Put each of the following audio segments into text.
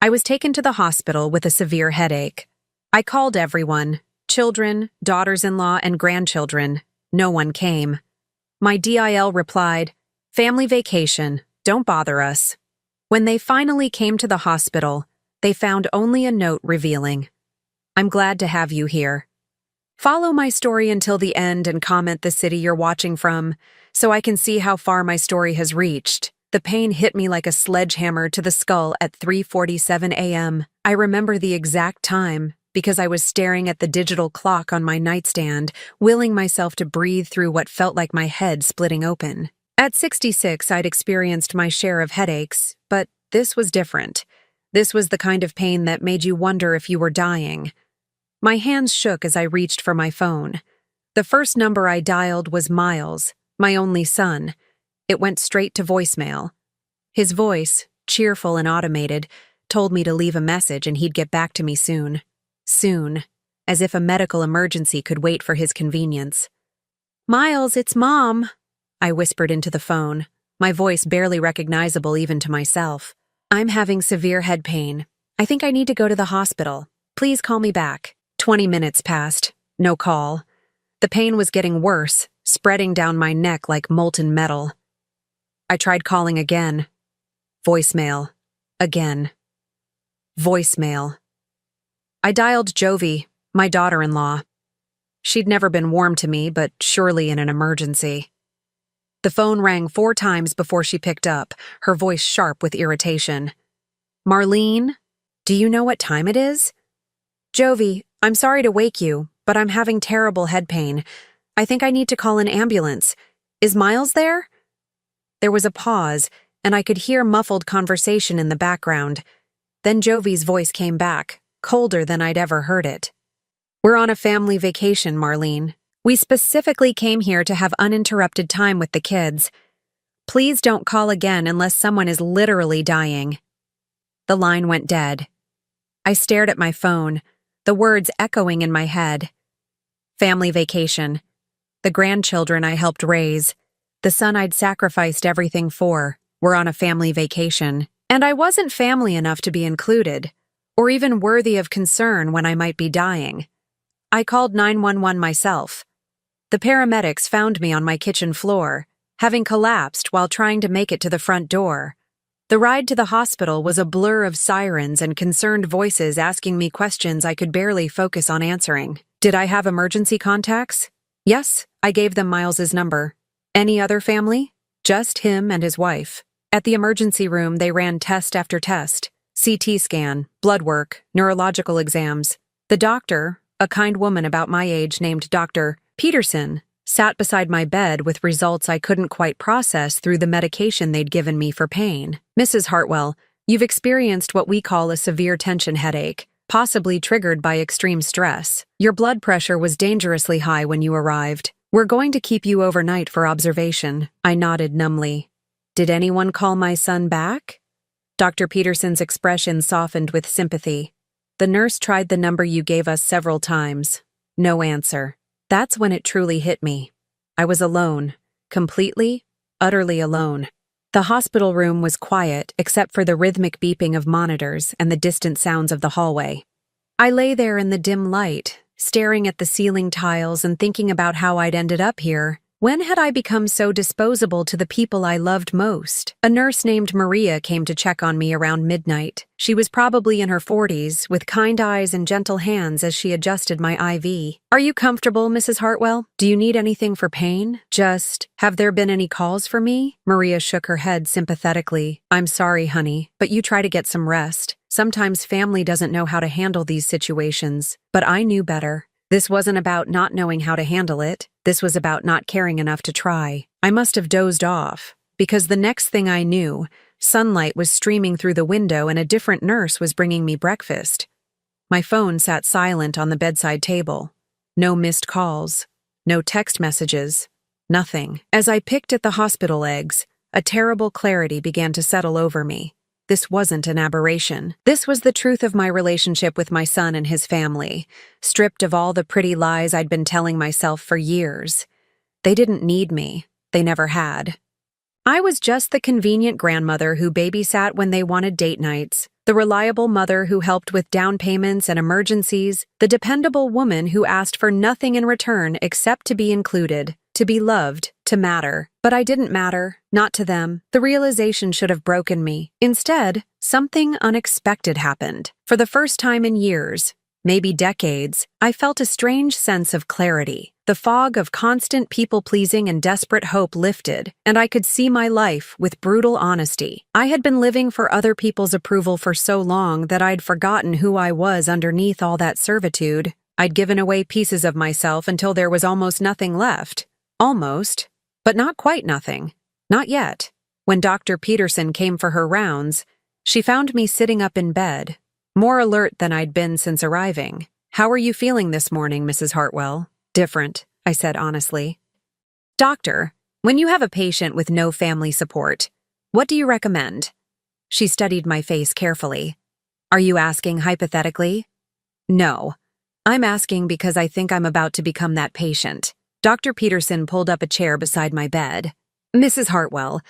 I was taken to the hospital with a severe headache. I called everyone, children, daughters-in-law, and grandchildren. No one came. My DIL replied, "Family vacation, don't bother us." When they finally came to the hospital, they found only a note revealing, "I'm glad to have you here. Follow my story until the end and comment the city you're watching from, so I can see how far my story has reached." The pain hit me like a sledgehammer to the skull at 3:47 a.m. I remember the exact time because I was staring at the digital clock on my nightstand, willing myself to breathe through what felt like my head splitting open. At 66, I'd experienced my share of headaches, but this was different. This was the kind of pain that made you wonder if you were dying. My hands shook as I reached for my phone. The first number I dialed was Miles, my only son. It went straight to voicemail. His voice, cheerful and automated, told me to leave a message and he'd get back to me soon. Soon, as if a medical emergency could wait for his convenience. "Miles, it's Mom," I whispered into the phone, my voice barely recognizable even to myself. "I'm having severe head pain. I think I need to go to the hospital. Please call me back." 20 minutes passed. No call. The pain was getting worse, spreading down my neck like molten metal. I tried calling again. Voicemail. Again. Voicemail. I dialed Jovi, my daughter-in-law. She'd never been warm to me, but surely in an emergency. The phone rang 4 times before she picked up, her voice sharp with irritation. "Marlene, do you know what time it is?" "Jovi, I'm sorry to wake you, but I'm having terrible head pain. I think I need to call an ambulance. Is Miles there?" There was a pause, and I could hear muffled conversation in the background. Then Jovi's voice came back, colder than I'd ever heard it. "We're on a family vacation, Marlene. We specifically came here to have uninterrupted time with the kids. Please don't call again unless someone is literally dying." The line went dead. I stared at my phone, the words echoing in my head. Family vacation. The grandchildren I helped raise. The son I'd sacrificed everything for. Were on a family vacation. And I wasn't family enough to be included, or even worthy of concern when I might be dying. I called 911 myself. The paramedics found me on my kitchen floor, having collapsed while trying to make it to the front door. The ride to the hospital was a blur of sirens and concerned voices asking me questions I could barely focus on answering. Did I have emergency contacts? Yes, I gave them Miles's number. Any other family? Just him and his wife. At the emergency room, they ran test after test. CT scan, blood work, neurological exams. The doctor, a kind woman about my age named Dr. Peterson, sat beside my bed with results I couldn't quite process through the medication they'd given me for pain. "Mrs. Hartwell, you've experienced what we call a severe tension headache, possibly triggered by extreme stress. Your blood pressure was dangerously high when you arrived. We're going to keep you overnight for observation." I nodded numbly. "Did anyone call my son back?" Dr. Peterson's expression softened with sympathy. "The nurse tried the number you gave us several times. No answer." That's when it truly hit me. I was alone. Completely, utterly alone. The hospital room was quiet except for the rhythmic beeping of monitors and the distant sounds of the hallway. I lay there in the dim light, staring at the ceiling tiles and thinking about how I'd ended up here. When had I become so disposable to the people I loved most? A nurse named Maria came to check on me around midnight. She was probably in her 40s, with kind eyes and gentle hands as she adjusted my IV. "Are you comfortable, Mrs. Hartwell? Do you need anything for pain? Have there been any calls for me?" Maria shook her head sympathetically. "I'm sorry, honey, but you try to get some rest. Sometimes family doesn't know how to handle these situations, but I knew better. This wasn't about not knowing how to handle it. This was about not caring enough to try. I must have dozed off, because the next thing I knew, sunlight was streaming through the window and a different nurse was bringing me breakfast. My phone sat silent on the bedside table. No missed calls. No text messages. Nothing. As I picked at the hospital eggs, a terrible clarity began to settle over me. This wasn't an aberration. This was the truth of my relationship with my son and his family, stripped of all the pretty lies I'd been telling myself for years. They didn't need me. They never had. I was just the convenient grandmother who babysat when they wanted date nights, the reliable mother who helped with down payments and emergencies, the dependable woman who asked for nothing in return except to be included, to be loved, to matter. But I didn't matter, not to them. The realization should have broken me. Instead, something unexpected happened. For the first time in years, maybe decades, I felt a strange sense of clarity. The fog of constant people-pleasing and desperate hope lifted, and I could see my life with brutal honesty. I had been living for other people's approval for so long that I'd forgotten who I was underneath all that servitude. I'd given away pieces of myself until there was almost nothing left. Almost, but not quite nothing. Not yet. When Dr. Peterson came for her rounds, she found me sitting up in bed, more alert than I'd been since arriving. "How are you feeling this morning, Mrs. Hartwell?" "Different," I said honestly. "Doctor, when you have a patient with no family support, what do you recommend?" She studied my face carefully. "Are you asking hypothetically?" "No. I'm asking because I think I'm about to become that patient." Dr. Peterson pulled up a chair beside my bed. "Mrs. Hartwell,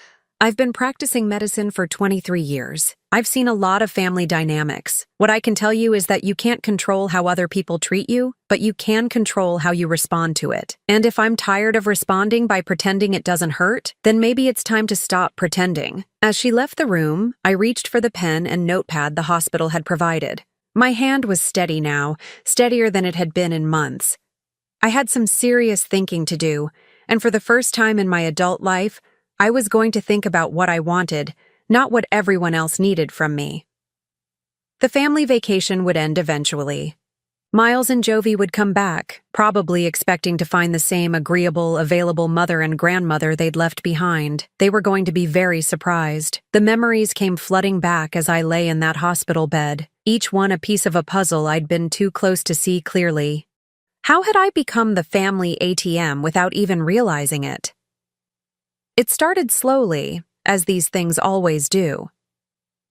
I've been practicing medicine for 23 years. I've seen a lot of family dynamics. What I can tell you is that you can't control how other people treat you, but you can control how you respond to it. And if I'm tired of responding by pretending it doesn't hurt, then maybe it's time to stop pretending." As she left the room, I reached for the pen and notepad the hospital had provided. My hand was steady now, steadier than it had been in months. I had some serious thinking to do, and for the first time in my adult life, I was going to think about what I wanted, not what everyone else needed from me. The family vacation would end eventually. Miles and Jovi would come back, probably expecting to find the same agreeable, available mother and grandmother they'd left behind. They were going to be very surprised. The memories came flooding back as I lay in that hospital bed, each one a piece of a puzzle I'd been too close to see clearly. How had I become the family ATM without even realizing it? It started slowly, as these things always do.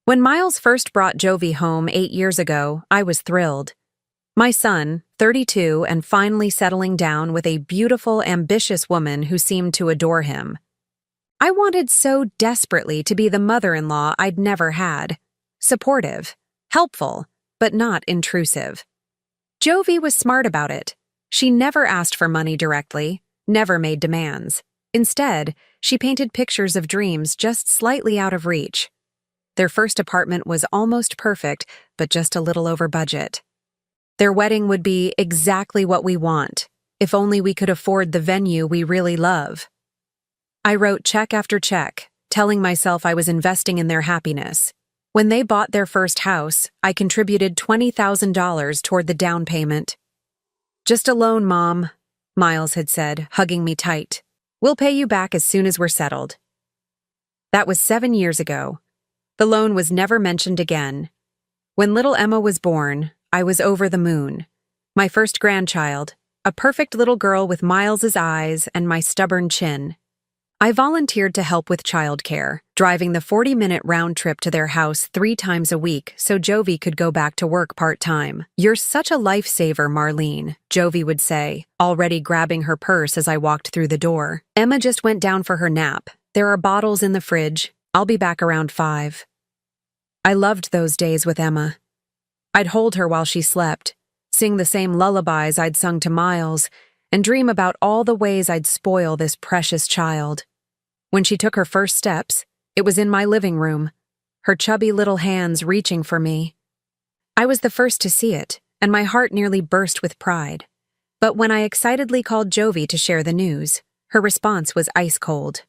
When Miles first brought Jovi home 8 years ago, I was thrilled. My son, 32 and finally settling down with a beautiful, ambitious woman who seemed to adore him. I wanted so desperately to be the mother-in-law I'd never had. Supportive, helpful, but not intrusive. Jovi was smart about it. She never asked for money directly, never made demands. Instead, she painted pictures of dreams just slightly out of reach. Their first apartment was almost perfect, but just a little over budget. Their wedding would be exactly what we want, if only we could afford the venue we really love. I wrote check after check, telling myself I was investing in their happiness. When they bought their first house, I contributed $20,000 toward the down payment. "Just a loan, Mom," Miles had said, hugging me tight. "We'll pay you back as soon as we're settled." That was 7 years ago. The loan was never mentioned again. When little Emma was born, I was over the moon. My first grandchild, a perfect little girl with Miles's eyes and my stubborn chin. I volunteered to help with childcare, driving the 40-minute round trip to their house 3 times a week so Jovi could go back to work part-time. "You're such a lifesaver, Marlene," Jovi would say, already grabbing her purse as I walked through the door. "Emma just went down for her nap. There are bottles in the fridge. I'll be back around 5. I loved those days with Emma. I'd hold her while she slept, sing the same lullabies I'd sung to Miles, and dream about all the ways I'd spoil this precious child. When she took her first steps, it was in my living room, her chubby little hands reaching for me. I was the first to see it, and my heart nearly burst with pride. But when I excitedly called Jovi to share the news, her response was ice cold.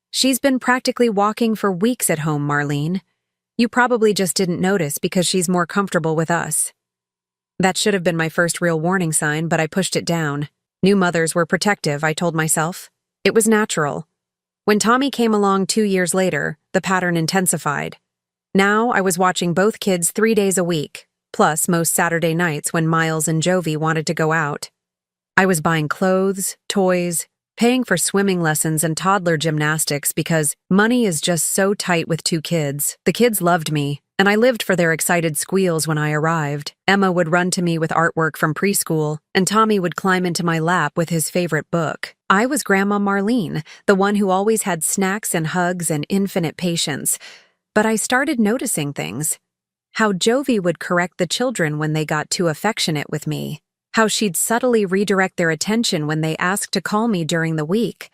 "She's been practically walking for weeks at home, Marlene. You probably just didn't notice because she's more comfortable with us." That should have been my first real warning sign, but I pushed it down. New mothers were protective, I told myself. It was natural. When Tommy came along 2 years later, the pattern intensified. Now I was watching both kids 3 days a week, plus most Saturday nights when Miles and Jovi wanted to go out. I was buying clothes, toys, paying for swimming lessons and toddler gymnastics because money is just so tight with 2 kids. The kids loved me, and I lived for their excited squeals when I arrived. Emma would run to me with artwork from preschool, and Tommy would climb into my lap with his favorite book. I was Grandma Marlene, the one who always had snacks and hugs and infinite patience. But I started noticing things. How Jovi would correct the children when they got too affectionate with me. How she'd subtly redirect their attention when they asked to call me during the week.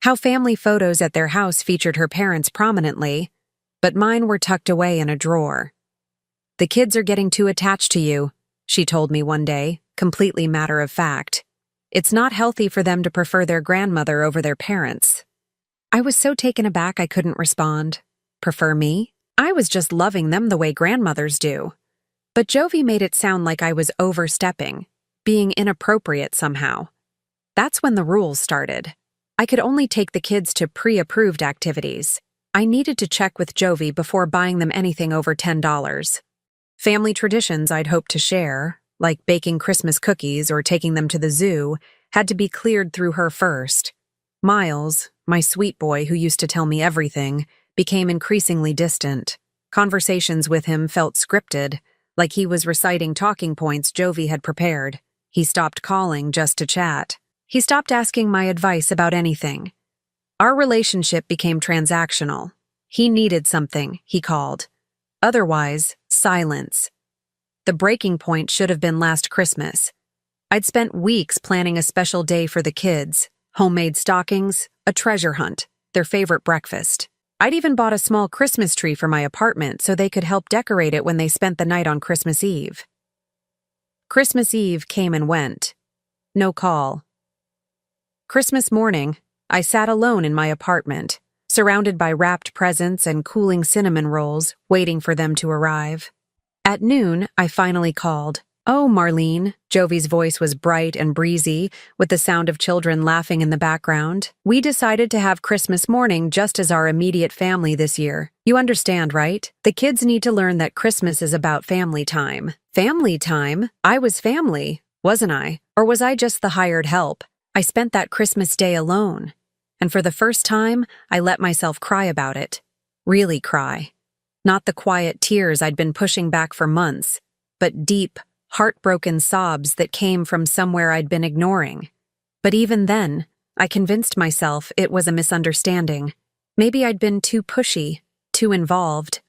How family photos at their house featured her parents prominently, but mine were tucked away in a drawer. "The kids are getting too attached to you," she told me one day, completely matter of fact. "It's not healthy for them to prefer their grandmother over their parents." I was so taken aback I couldn't respond. Prefer me? I was just loving them the way grandmothers do. But Jovi made it sound like I was overstepping, being inappropriate somehow. That's when the rules started. I could only take the kids to pre-approved activities. I needed to check with Jovi before buying them anything over $10. Family traditions I'd hoped to share, like baking Christmas cookies or taking them to the zoo, had to be cleared through her first. Miles, my sweet boy who used to tell me everything, became increasingly distant. Conversations with him felt scripted, like he was reciting talking points Jovi had prepared. He stopped calling just to chat. He stopped asking my advice about anything. Our relationship became transactional. He needed something, he called. Otherwise, silence. The breaking point should have been last Christmas. I'd spent weeks planning a special day for the kids, homemade stockings, a treasure hunt, their favorite breakfast. I'd even bought a small Christmas tree for my apartment so they could help decorate it when they spent the night on Christmas Eve. Christmas Eve came and went. No call. Christmas morning, I sat alone in my apartment, surrounded by wrapped presents and cooling cinnamon rolls, waiting for them to arrive. At noon, I finally called. "Oh, Marlene," Jovi's voice was bright and breezy, with the sound of children laughing in the background. "We decided to have Christmas morning just as our immediate family this year. You understand, right? The kids need to learn that Christmas is about family time." Family time? I was family, wasn't I? Or was I just the hired help? I spent that Christmas day alone, and for the first time, I let myself cry about it. Really cry. Not the quiet tears I'd been pushing back for months, but deep, heartbroken sobs that came from somewhere I'd been ignoring. But even then, I convinced myself it was a misunderstanding. Maybe I'd been too pushy, too involved.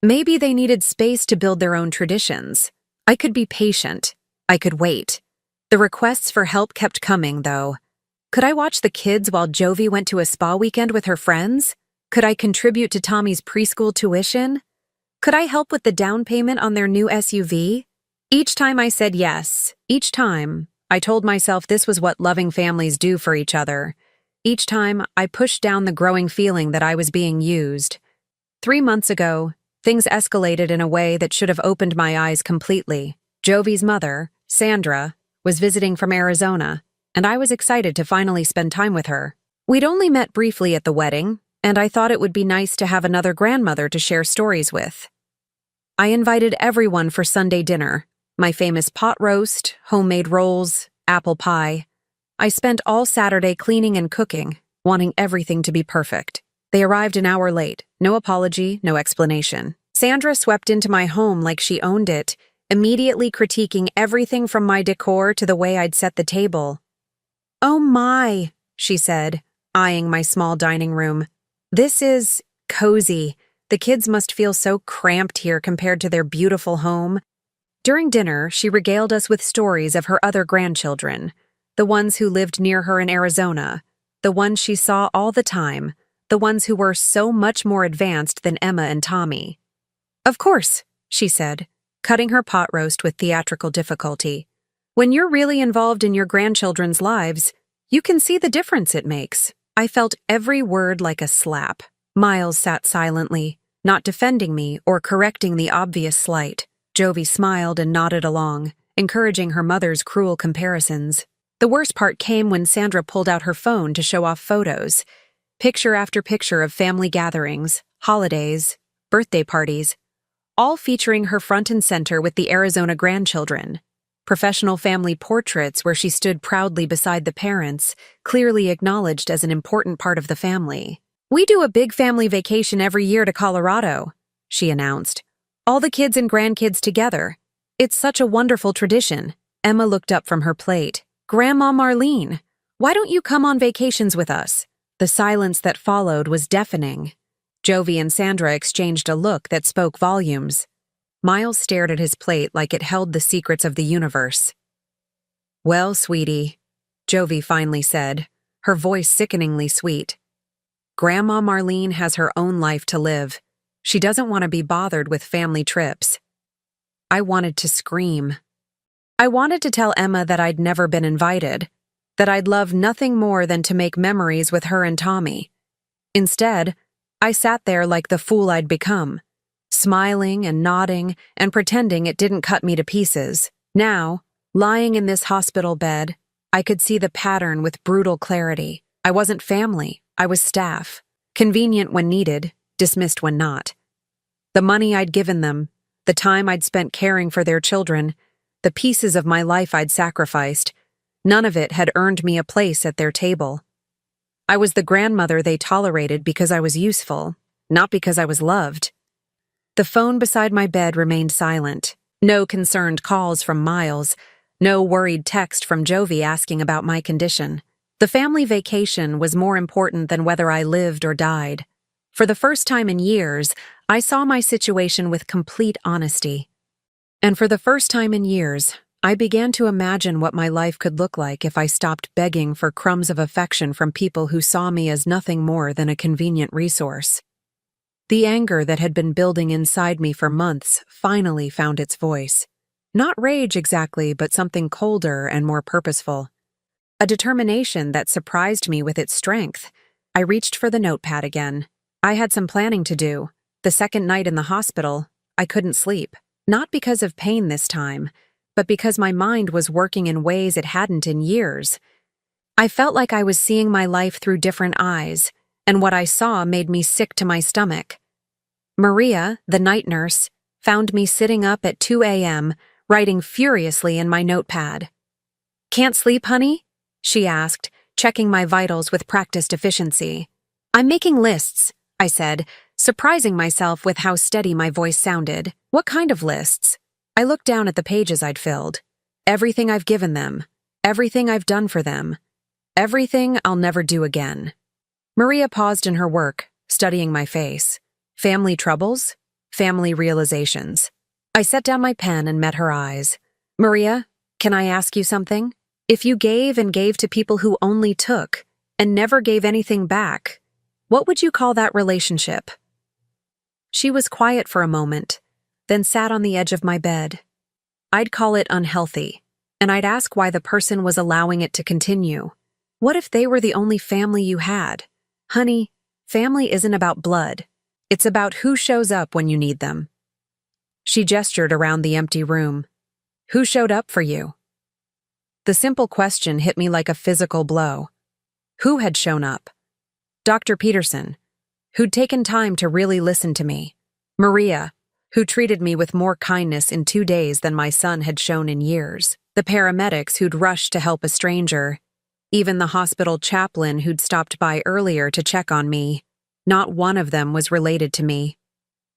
Maybe they needed space to build their own traditions. I could be patient. I could wait. The requests for help kept coming, though. Could I watch the kids while Jovi went to a spa weekend with her friends? Could I contribute to Tommy's preschool tuition? Could I help with the down payment on their new SUV? Each time I said yes, each time, I told myself this was what loving families do for each other. Each time, I pushed down the growing feeling that I was being used. 3 months ago, things escalated in a way that should have opened my eyes completely. Jovi's mother, Sandra, was visiting from Arizona, and I was excited to finally spend time with her. We'd only met briefly at the wedding, and I thought it would be nice to have another grandmother to share stories with. I invited everyone for Sunday dinner, my famous pot roast, homemade rolls, apple pie. I spent all Saturday cleaning and cooking, wanting everything to be perfect. They arrived an hour late, no apology, no explanation. Sandra swept into my home like she owned it, immediately critiquing everything from my decor to the way I'd set the table. "Oh my," she said, eyeing my small dining room. "This is cozy. The kids must feel so cramped here compared to their beautiful home." During dinner, she regaled us with stories of her other grandchildren, the ones who lived near her in Arizona, the ones she saw all the time, the ones who were so much more advanced than Emma and Tommy. "Of course," she said, cutting her pot roast with theatrical difficulty. "When you're really involved in your grandchildren's lives, you can see the difference it makes." I felt every word like a slap. Miles sat silently, not defending me or correcting the obvious slight. Jovi smiled and nodded along, encouraging her mother's cruel comparisons. The worst part came when Sandra pulled out her phone to show off photos. Picture after picture of family gatherings, holidays, birthday parties, all featuring her front and center with the Arizona grandchildren. Professional family portraits where she stood proudly beside the parents, clearly acknowledged as an important part of the family. "We do a big family vacation every year to Colorado," she announced. "All the kids and grandkids together. It's such a wonderful tradition." Emma looked up from her plate. "Grandma Marlene, Why don't you come on vacations with us? The silence that followed was deafening. Jovi and Sandra exchanged a look that spoke volumes. Miles stared at his plate like it held the secrets of the universe. Well, sweetie, Jovi finally said, her voice sickeningly sweet. Grandma Marlene has her own life to live. She doesn't want to be bothered with family trips. I wanted to scream. I wanted to tell Emma that I'd never been invited, that I'd love nothing more than to make memories with her and Tommy. Instead, I sat there like the fool I'd become, smiling and nodding and pretending it didn't cut me to pieces. Now, lying in this hospital bed, I could see the pattern with brutal clarity. I wasn't family, I was staff, convenient when needed, dismissed when not. The money I'd given them, the time I'd spent caring for their children, the pieces of my life I'd sacrificed, none of it had earned me a place at their table. I was the grandmother they tolerated because I was useful, not because I was loved. The phone beside my bed remained silent. No concerned calls from Miles, no worried text from Jovi asking about my condition. The family vacation was more important than whether I lived or died. For the first time in years, I saw my situation with complete honesty. And for the first time in years, I began to imagine what my life could look like if I stopped begging for crumbs of affection from people who saw me as nothing more than a convenient resource. The anger that had been building inside me for months finally found its voice. Not rage exactly, but something colder and more purposeful. A determination that surprised me with its strength. I reached for the notepad again. I had some planning to do. The second night in the hospital, I couldn't sleep. Not because of pain this time, but because my mind was working in ways it hadn't in years. I felt like I was seeing my life through different eyes, and what I saw made me sick to my stomach. Maria, the night nurse, found me sitting up at 2 a.m., writing furiously in my notepad. "Can't sleep, honey?" she asked, checking my vitals with practiced efficiency. "I'm making lists," I said, surprising myself with how steady my voice sounded. "What kind of lists?" I looked down at the pages I'd filled. Everything I've given them. Everything I've done for them. Everything I'll never do again. Maria paused in her work, studying my face. Family troubles? Family realizations. I set down my pen and met her eyes. "Maria, can I ask you something? If you gave and gave to people who only took and never gave anything back, what would you call that relationship?" She was quiet for a moment, then sat on the edge of my bed. I'd call it unhealthy, and I'd ask why the person was allowing it to continue. What if they were the only family you had? Honey, family isn't about blood. It's about who shows up when you need them. She gestured around the empty room. Who showed up for you? The simple question hit me like a physical blow. Who had shown up? Dr. Peterson, who'd taken time to really listen to me. Maria, who treated me with more kindness in 2 days than my son had shown in years. The paramedics who'd rushed to help a stranger. Even the hospital chaplain who'd stopped by earlier to check on me. Not one of them was related to me.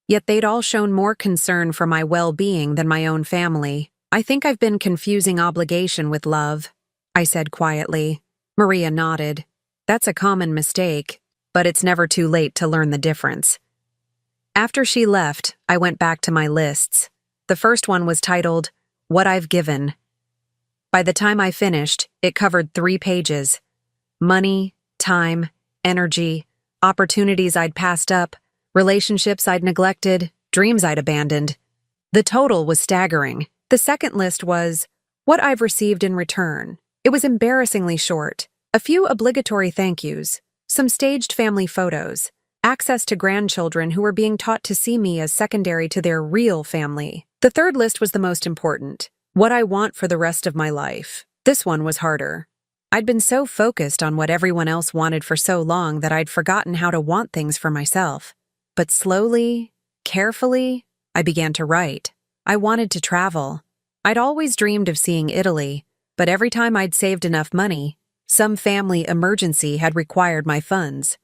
Yet they'd all shown more concern for my well-being than my own family. "I think I've been confusing obligation with love," I said quietly. Maria nodded. "That's a common mistake, but it's never too late to learn the difference." After she left, I went back to my lists. The first one was titled, "What I've Given." By the time I finished, it covered 3 pages. Money, time, energy, opportunities I'd passed up, relationships I'd neglected, dreams I'd abandoned. The total was staggering. The second list was, "What I've received in return." It was embarrassingly short. A few obligatory thank yous, some staged family photos, access to grandchildren who were being taught to see me as secondary to their real family. The third list was the most important. What I want for the rest of my life. This one was harder. I'd been so focused on what everyone else wanted for so long that I'd forgotten how to want things for myself. But slowly, carefully, I began to write. I wanted to travel. I'd always dreamed of seeing Italy, but every time I'd saved enough money, some family emergency had required my funds.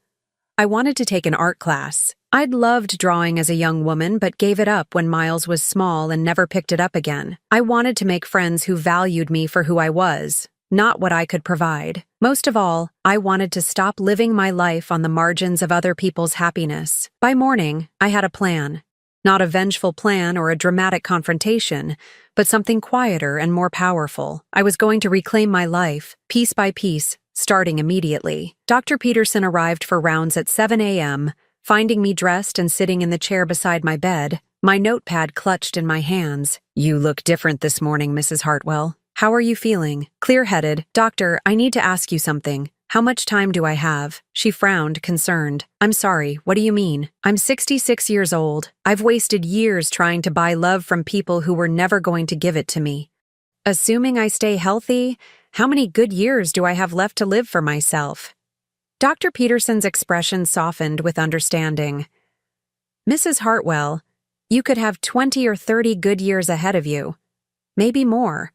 I wanted to take an art class. I'd loved drawing as a young woman, but gave it up when Miles was small and never picked it up again. I wanted to make friends who valued me for who I was, not what I could provide. Most of all, I wanted to stop living my life on the margins of other people's happiness. By morning, I had a plan. Not a vengeful plan or a dramatic confrontation, but something quieter and more powerful. I was going to reclaim my life, piece by piece, starting immediately. Dr. Peterson arrived for rounds at 7 a.m., finding me dressed and sitting in the chair beside my bed, my notepad clutched in my hands. "You look different this morning, Mrs. Hartwell. How are you feeling?" "Clear-headed. Doctor, I need to ask you something. How much time do I have?" She frowned, concerned. "I'm sorry, what do you mean?" "I'm 66 years old. I've wasted years trying to buy love from people who were never going to give it to me. Assuming I stay healthy, how many good years do I have left to live for myself?" Dr. Peterson's expression softened with understanding. "Mrs. Hartwell, you could have 20 or 30 good years ahead of you. Maybe more.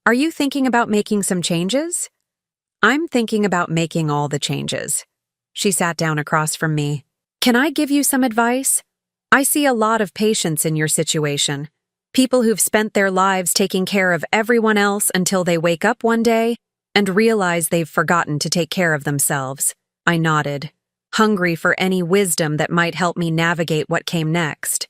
Are you thinking about making some changes?" "I'm thinking about making all the changes." She sat down across from me. "Can I give you some advice? I see a lot of patients in your situation. People who've spent their lives taking care of everyone else until they wake up one day and realize they've forgotten to take care of themselves." I nodded, hungry for any wisdom that might help me navigate what came next.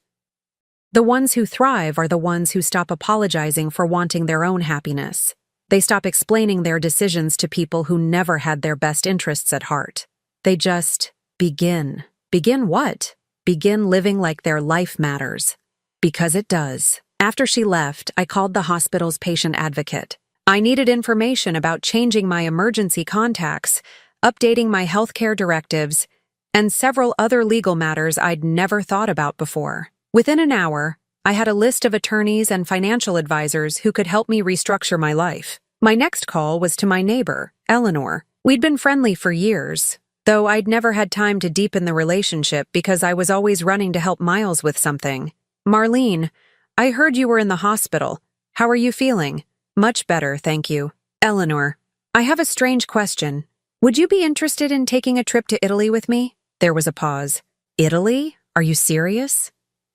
The ones who thrive are the ones who stop apologizing for wanting their own happiness. They stop explaining their decisions to people who never had their best interests at heart. They just begin. Begin what? Begin living like their life matters. Because it does. After she left, I called the hospital's patient advocate. I needed information about changing my emergency contacts, updating my healthcare directives, and several other legal matters I'd never thought about before. Within an hour, I had a list of attorneys and financial advisors who could help me restructure my life. My next call was to my neighbor, Eleanor. We'd been friendly for years, though I'd never had time to deepen the relationship because I was always running to help Miles with something. "Marlene, I heard you were in the hospital. How are you feeling?" "Much better, thank you." "Eleanor, I have a strange question. Would you be interested in taking a trip to Italy with me?" There was a pause. "Italy? Are you serious?"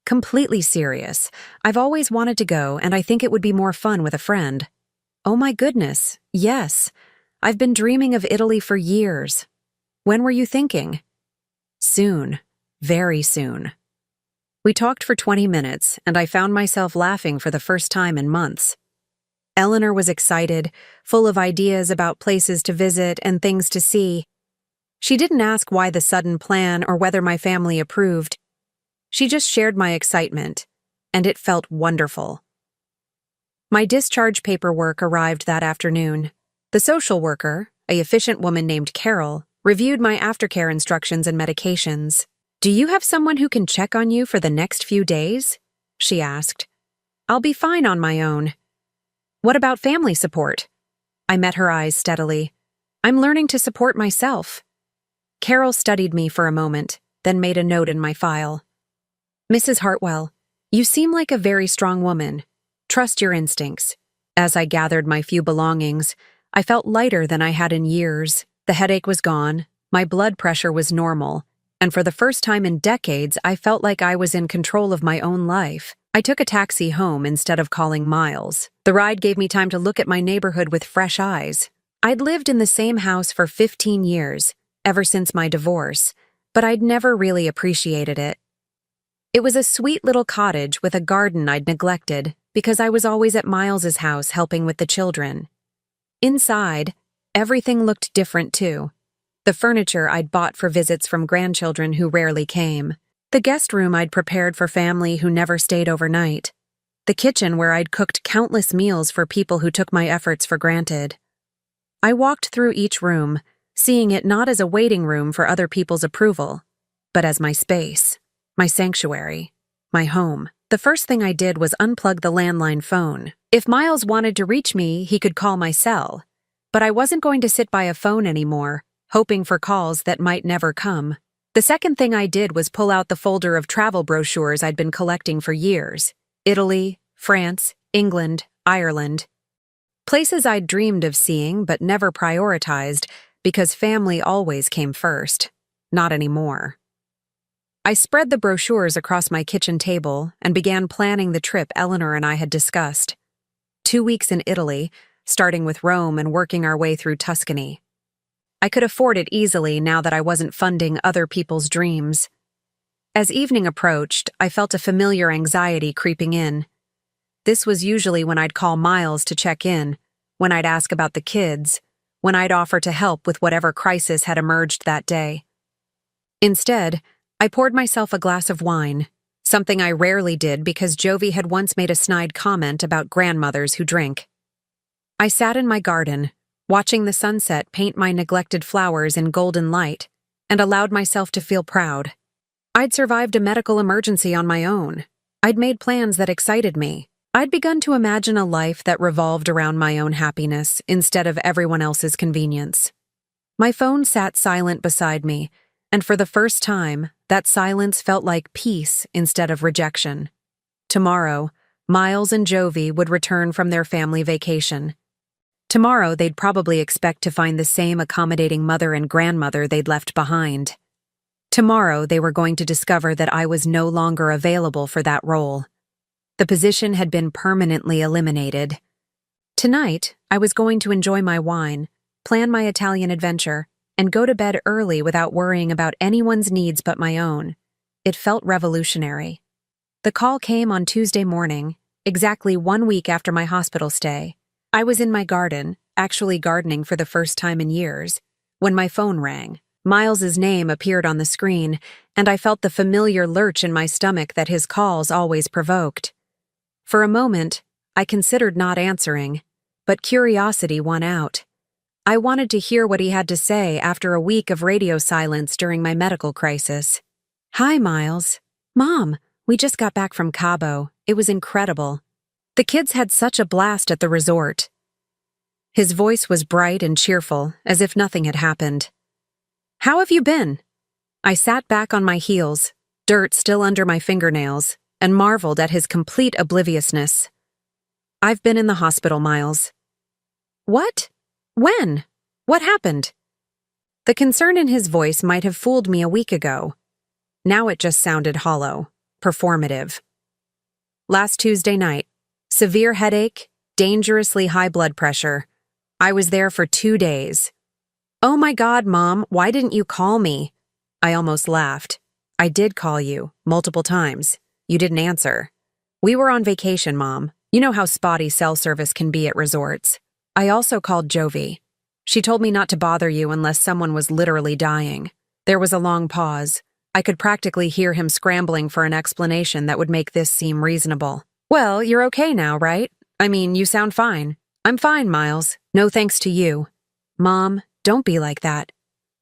"Completely serious. I've always wanted to go, and I think it would be more fun with a friend." "Oh my goodness, yes. I've been dreaming of Italy for years. When were you thinking?" "Soon. Very soon." We talked for 20 minutes, and I found myself laughing for the first time in months. Eleanor was excited, full of ideas about places to visit and things to see. She didn't ask why the sudden plan or whether my family approved. She just shared my excitement, and it felt wonderful. My discharge paperwork arrived that afternoon. The social worker, an efficient woman named Carol, reviewed my aftercare instructions and medications. "Do you have someone who can check on you for the next few days?" she asked. "I'll be fine on my own." "What about family support?" I met her eyes steadily. "I'm learning to support myself." Carol studied me for a moment, then made a note in my file. "Mrs. Hartwell, you seem like a very strong woman. Trust your instincts." As I gathered my few belongings, I felt lighter than I had in years. The headache was gone, my blood pressure was normal, and for the first time in decades, I felt like I was in control of my own life. I took a taxi home instead of calling Miles. The ride gave me time to look at my neighborhood with fresh eyes. I'd lived in the same house for 15 years, ever since my divorce, but I'd never really appreciated it. It was a sweet little cottage with a garden I'd neglected because I was always at Miles's house helping with the children. Inside, everything looked different too. The furniture I'd bought for visits from grandchildren who rarely came. The guest room I'd prepared for family who never stayed overnight. The kitchen where I'd cooked countless meals for people who took my efforts for granted. I walked through each room, seeing it not as a waiting room for other people's approval, but as my space, my sanctuary, my home. The first thing I did was unplug the landline phone. If Miles wanted to reach me, he could call my cell, but I wasn't going to sit by a phone anymore, hoping for calls that might never come. The second thing I did was pull out the folder of travel brochures I'd been collecting for years. Italy, France, England, Ireland. Places I'd dreamed of seeing but never prioritized because family always came first. Not anymore. I spread the brochures across my kitchen table and began planning the trip Eleanor and I had discussed. 2 weeks in Italy, starting with Rome and working our way through Tuscany. I could afford it easily now that I wasn't funding other people's dreams. As evening approached, I felt a familiar anxiety creeping in. This was usually when I'd call Miles to check in, when I'd ask about the kids, when I'd offer to help with whatever crisis had emerged that day. Instead, I poured myself a glass of wine, something I rarely did because Jovi had once made a snide comment about grandmothers who drink. I sat in my garden, watching the sunset paint my neglected flowers in golden light, and allowed myself to feel proud. I'd survived a medical emergency on my own. I'd made plans that excited me. I'd begun to imagine a life that revolved around my own happiness instead of everyone else's convenience. My phone sat silent beside me, and for the first time, that silence felt like peace instead of rejection. Tomorrow, Miles and Jovi would return from their family vacation. Tomorrow, they'd probably expect to find the same accommodating mother and grandmother they'd left behind. Tomorrow, they were going to discover that I was no longer available for that role. The position had been permanently eliminated. Tonight, I was going to enjoy my wine, plan my Italian adventure, and go to bed early without worrying about anyone's needs but my own. It felt revolutionary. The call came on Tuesday morning, exactly 1 week after my hospital stay. I was in my garden, actually gardening for the first time in years, when my phone rang. Miles's name appeared on the screen, and I felt the familiar lurch in my stomach that his calls always provoked. For a moment, I considered not answering, but curiosity won out. I wanted to hear what he had to say after a week of radio silence during my medical crisis. "Hi, Miles. Mom, we just got back from Cabo. It was incredible. The kids had such a blast at the resort." His voice was bright and cheerful, as if nothing had happened. "How have you been?" I sat back on my heels, dirt still under my fingernails, and marveled at his complete obliviousness. "I've been in the hospital, Miles." "What? When? What happened?" The concern in his voice might have fooled me a week ago. Now it just sounded hollow, performative. "Last Tuesday night. Severe headache, dangerously high blood pressure. I was there for 2 days. "Oh my God, Mom, why didn't you call me?" I almost laughed. "I did call you, multiple times. You didn't answer. We were on vacation, Mom. You know how spotty cell service can be at resorts. I also called Jovi. She told me not to bother you unless someone was literally dying." There was a long pause. I could practically hear him scrambling for an explanation that would make this seem reasonable. "Well, you're okay now, right? I mean, you sound fine." "I'm fine, Miles. No thanks to you." "Mom, don't be like that.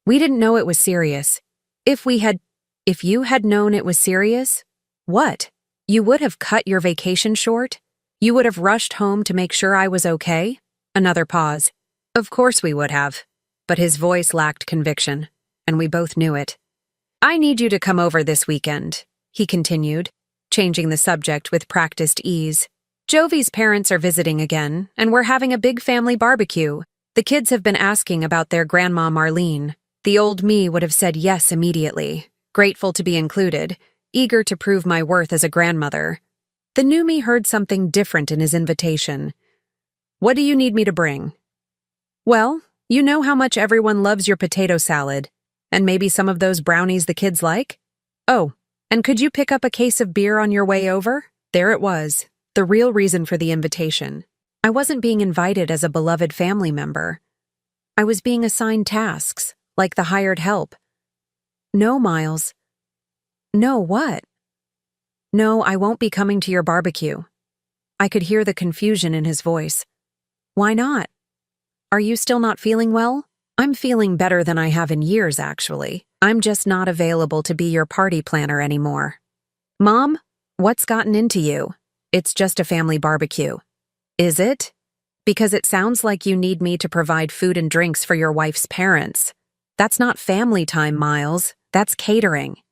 We didn't know it was serious. If you had known it was serious, what? You would have cut your vacation short? You would have rushed home to make sure I was okay?" Another pause. "Of course we would have." But his voice lacked conviction, and we both knew it. "I need you to come over this weekend," he continued, changing the subject with practiced ease. "Jovi's parents are visiting again, and we're having a big family barbecue. The kids have been asking about their grandma Marlene. The old me would have said yes immediately, grateful to be included, eager to prove my worth as a grandmother. The new me heard something different in his invitation. "What do you need me to bring?" "Well, you know how much everyone loves your potato salad, and maybe some of those brownies the kids like? Oh, and could you pick up a case of beer on your way over?" There it was, the real reason for the invitation. I wasn't being invited as a beloved family member. I was being assigned tasks, like the hired help. "No, Miles." "No, what?" "No, I won't be coming to your barbecue." I could hear the confusion in his voice. "Why not? Are you still not feeling well?" "I'm feeling better than I have in years, actually. I'm just not available to be your party planner anymore." "Mom, what's gotten into you?" "It's just a family barbecue." "Is it? Because it sounds like you need me to provide food and drinks for your wife's parents. That's not family time, Miles. That's catering."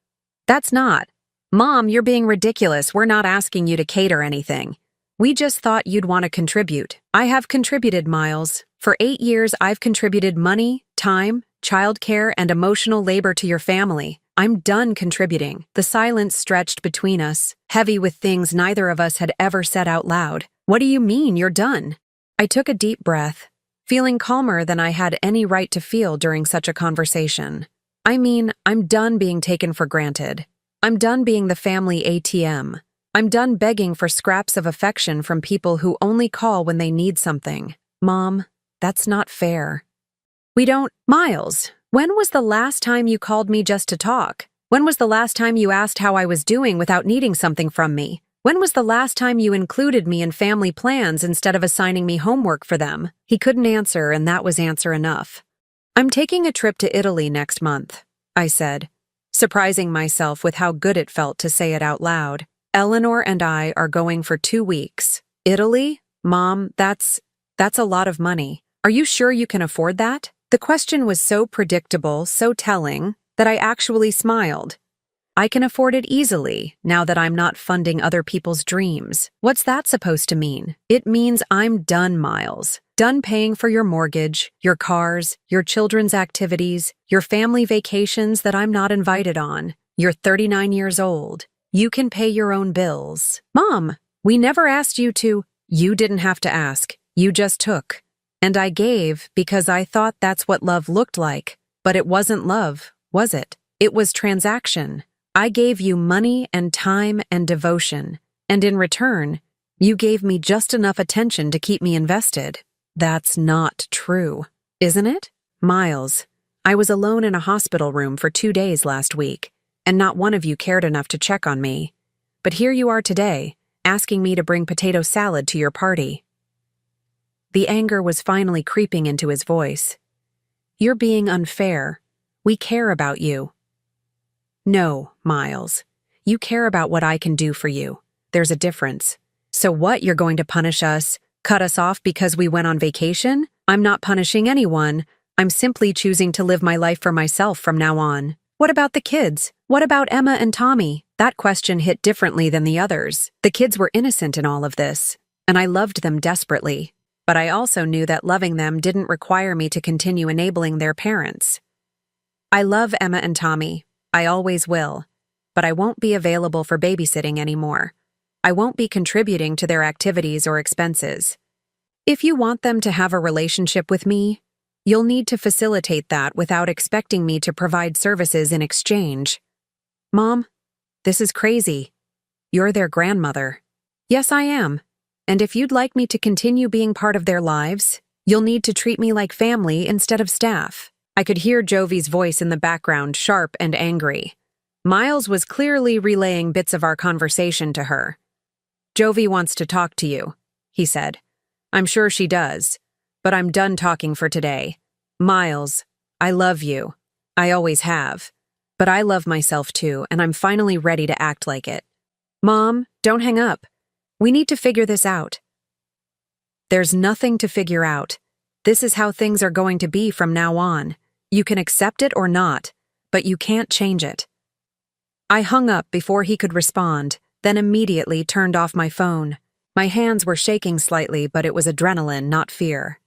"That's not. Mom, you're being ridiculous. We're not asking you to cater anything. We just thought you'd want to contribute." "I have contributed, Miles. For 8 years, I've contributed money, time, childcare, and emotional labor to your family. I'm done contributing." The silence stretched between us, heavy with things neither of us had ever said out loud. "What do you mean you're done?" I took a deep breath. feeling calmer than I had any right to feel during such a conversation. I mean, I'm done being taken for granted. I'm done being the family ATM. I'm done begging for scraps of affection from people who only call when they need something. Mom, that's not fair. Miles, when was the last time you called me just to talk? When was the last time you asked how I was doing without needing something from me? When was the last time you included me in family plans instead of assigning me homework for them? He couldn't answer, and that was answer enough. I'm taking a trip to Italy next month, I said, surprising myself with how good it felt to say it out loud. Eleanor and I are going for 2 weeks. Italy? Mom, that's a lot of money. Are you sure you can afford that? The question was so predictable, so telling, that I actually smiled. I can afford it easily, now that I'm not funding other people's dreams. What's that supposed to mean? It means I'm done, Miles. Done paying for your mortgage, your cars, your children's activities, your family vacations that I'm not invited on. You're 39 years old. You can pay your own bills. Mom, we never asked you to. You didn't have to ask. You just took. And I gave because I thought that's what love looked like. But it wasn't love, was it? It was transaction. I gave you money and time and devotion, and in return, you gave me just enough attention to keep me invested. That's not true, isn't it? Miles, I was alone in a hospital room for 2 days last week, and not one of you cared enough to check on me. But here you are today, asking me to bring potato salad to your party. The anger was finally creeping into his voice. You're being unfair. We care about you. No, Miles. You care about what I can do for you. There's a difference. So what, you're going to punish us, cut us off because we went on vacation? I'm not punishing anyone. I'm simply choosing to live my life for myself from now on. What about the kids? What about Emma and Tommy? That question hit differently than the others. The kids were innocent in all of this, and I loved them desperately. But I also knew that loving them didn't require me to continue enabling their parents. I love Emma and Tommy. I always will. But I won't be available for babysitting anymore. I won't be contributing to their activities or expenses. If you want them to have a relationship with me, you'll need to facilitate that without expecting me to provide services in exchange. Mom, this is crazy. You're their grandmother. Yes, I am. And if you'd like me to continue being part of their lives, you'll need to treat me like family instead of staff. I could hear Jovi's voice in the background, sharp and angry. Miles was clearly relaying bits of our conversation to her. Jovi wants to talk to you, he said. I'm sure she does, but I'm done talking for today. Miles, I love you. I always have. But I love myself too, and I'm finally ready to act like it. Mom, don't hang up. We need to figure this out. There's nothing to figure out. This is how things are going to be from now on. You can accept it or not, but you can't change it. I hung up before he could respond, then immediately turned off my phone. My hands were shaking slightly, but it was adrenaline, not fear.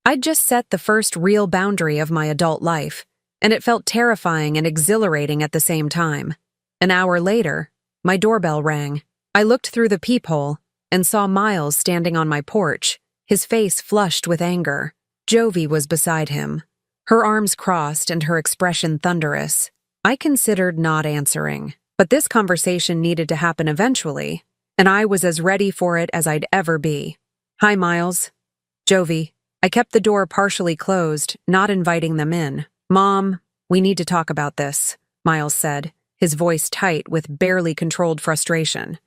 I'd just set the first real boundary of my adult life, and it felt terrifying and exhilarating at the same time. An hour later, my doorbell rang. I looked through the peephole and saw Miles standing on my porch, his face flushed with anger. Jovi was beside him, her arms crossed and her expression thunderous. I considered not answering, but this conversation needed to happen eventually, and I was as ready for it as I'd ever be. Hi, Miles. Jovi. I kept the door partially closed, not inviting them in. Mom, we need to talk about this, Miles said, his voice tight with barely controlled frustration.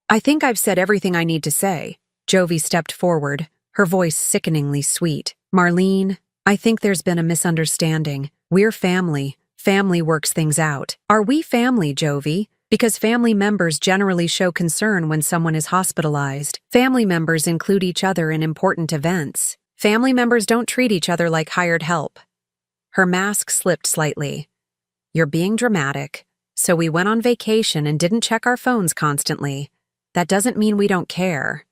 I think I've said everything I need to say. Jovi stepped forward, her voice sickeningly sweet. Marlene, I think there's been a misunderstanding. We're family. Family works things out. Are we family, Jovi? Because family members generally show concern when someone is hospitalized. Family members include each other in important events. Family members don't treat each other like hired help. Her mask slipped slightly. You're being dramatic. So we went on vacation and didn't check our phones constantly. That doesn't mean we don't care.